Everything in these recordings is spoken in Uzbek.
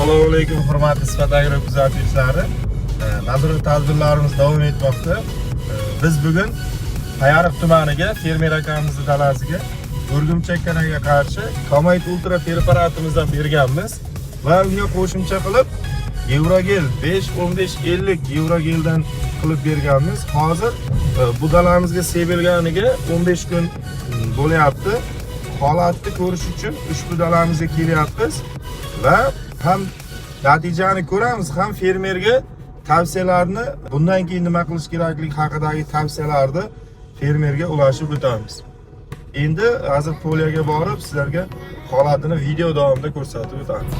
Assalomu alaykum hurmatli Sifat Agro kuzatuvchilari. Nazorat tadbirlarimiz davom etmoqda. Biz bugun Payariq tumaniga fermer akamizning dalasiga o'rgimchakkanaga qarshi Komait Ultra preparatimizdan berganmiz va unga qo'shimcha qilib Eurogel 5-15-50 Eurogeldan qilib berganmiz. Hozir bu dalamizga sevilganiga 15 kun bo'lyapti. Holatni ko'rish uchun ushbu dalamizga kelyapmiz va ham natijani ko'ramiz, ham fermerga tavsiyalarni, bundan keyin nima qilish kerakligi haqidagi tavsiyalarni fermerga ulashib o'tamiz. Endi hozir poliyaga borib sizlarga holatini video davomida ko'rsatib o'tamiz.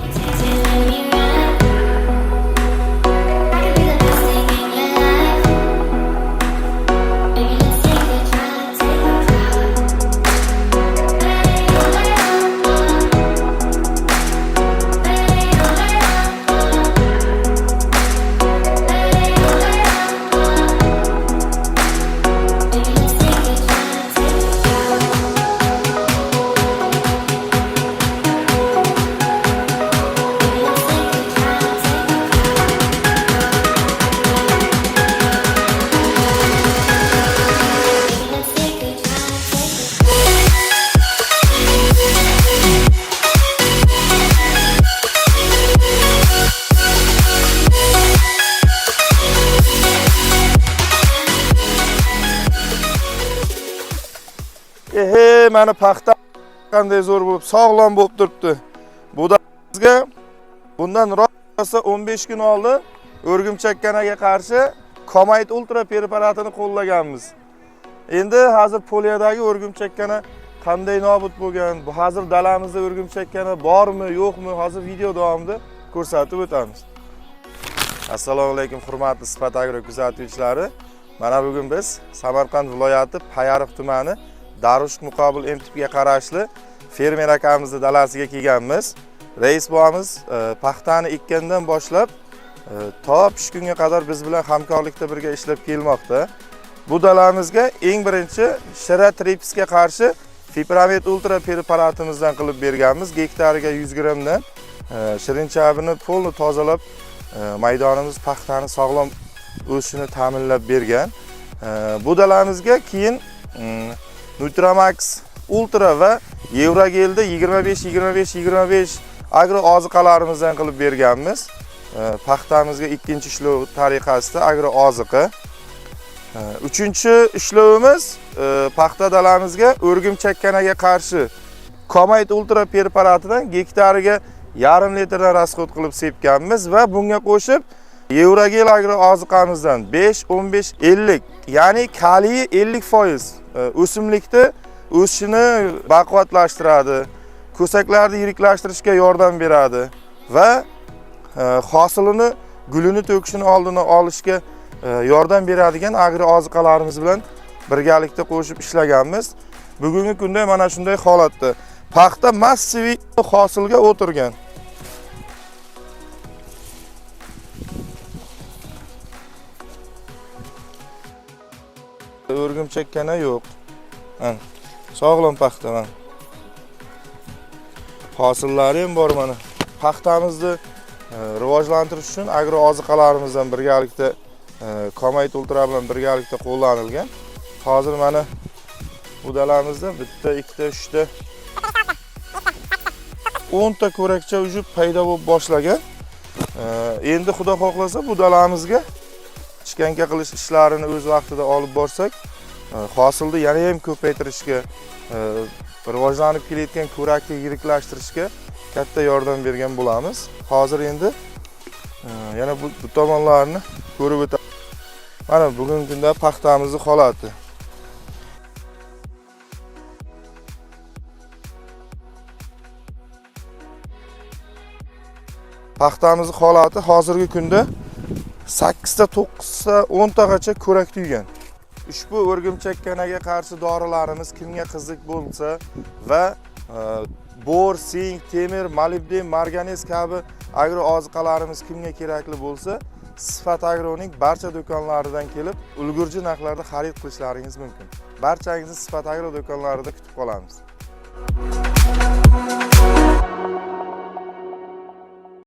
Mana paxta qanday zo'r bo'lib, sog'lom bo'lib turibdi. Bu dalamizga bundan rosa 15 kun oldin o'rgimchakkanaga qarshi Komait Ultra preparatini qo'llaganmiz. Endi hozir poliyadagi o'rgimchakkana qanday nobud bo'lgan, bu hozir dalamizda o'rgimchakkana bormi, yo'qmi, hozir video davomida ko'rsatib o'tamiz. Assalomu alaykum hurmatli Sifat Agro kuzatuvchilari. Mana bugun biz Samarqand viloyati Payariq tumani Darushq muqobil MTPga qarashli fermer akamizning dalasiga kelganmiz. Reis bobomiz paxtani ekkandan boshlab to pishgunga qadar biz bilan hamkorlikda birga ishlab kelmoqda. Bu dalamizga eng birinchi Shira Tripsga qarshi Fipramid Ultra preparatimizdan qilib berganmiz. Gektariga 100 gramdan shirinchabini polni tozalab maydonimiz paxtani sog'lom o'sishini ta'minlab bergan. Bu dalamizga keyin Nutramax Ultra va Eurogelda 25-25-25 agro oziqalarimizdan qilib berganmiz. Paxtamizga ikkinchi ishlov tariqasida agro oziqa. Uchinchi ishlovimiz paxta dalamizga o'rgimchakkanaga qarshi Komait Ultra preparatidan gektariga yarim litrdan rasxod qilib sepganmiz va bunga qo'shib Eurogel agro oziqamizdan 5-15-50, ya'ni kaliy 50% o'simlikni o'sishini baquvvatlashtiradi, ko'saklarni yiriklashtirishga yordam beradi va hosilini, gulini to'kishini oldini olishga yordam beradigan agro oziqalarimiz bilan birgalikda qo'shib ishlaganmiz. Bugungi kunda mana shunday holatda paxta massiviy hosilga o'tirgan. O'rgimchakkana yo'q. Sog'lom paxta mana. Hosillari ham bor mana. Paxtamizni rivojlantirish uchun agro oziqalarimizdan birgalikda Komait Ultra bilan birgalikda qo'llanilgan. Hozir mana bu dalamizda bitta, ikkita, uchta 10 ta ko'rakcha ujib paydo bo'lib boshlagan. Endi xudo xohlasa bu dalamizga chkanka qilish ishlarini o'z vaqtida olib borsak, hosilni yana ham ko'paytirishga, rivojlanib kelayotgan ko'rakni yiriklashtirishga katta yordam bergan bo'lamiz. Hozir endi yana bu tomonlarni ko'rib o'tamiz. Mana bugungi kunda paxtamizning holati. Paxtamizning holati hozirgi kunda 8 ta, 9 ta, 10 tagacha ko'rak tuygan. Ushbu o'rgimchakkanaga qarshi dorilarimiz kimga qiziq bo'lsa va bor, sink, temir, molibden, marganez kabi agro oziqalarimiz kimga kerakli bo'lsa, Sifat Agroning barcha do'konlaridan kelib, ulgurji narxlarda xarid qilishlaringiz mumkin. Barchangizni Sifat Agro do'konlarida kutib qolamiz.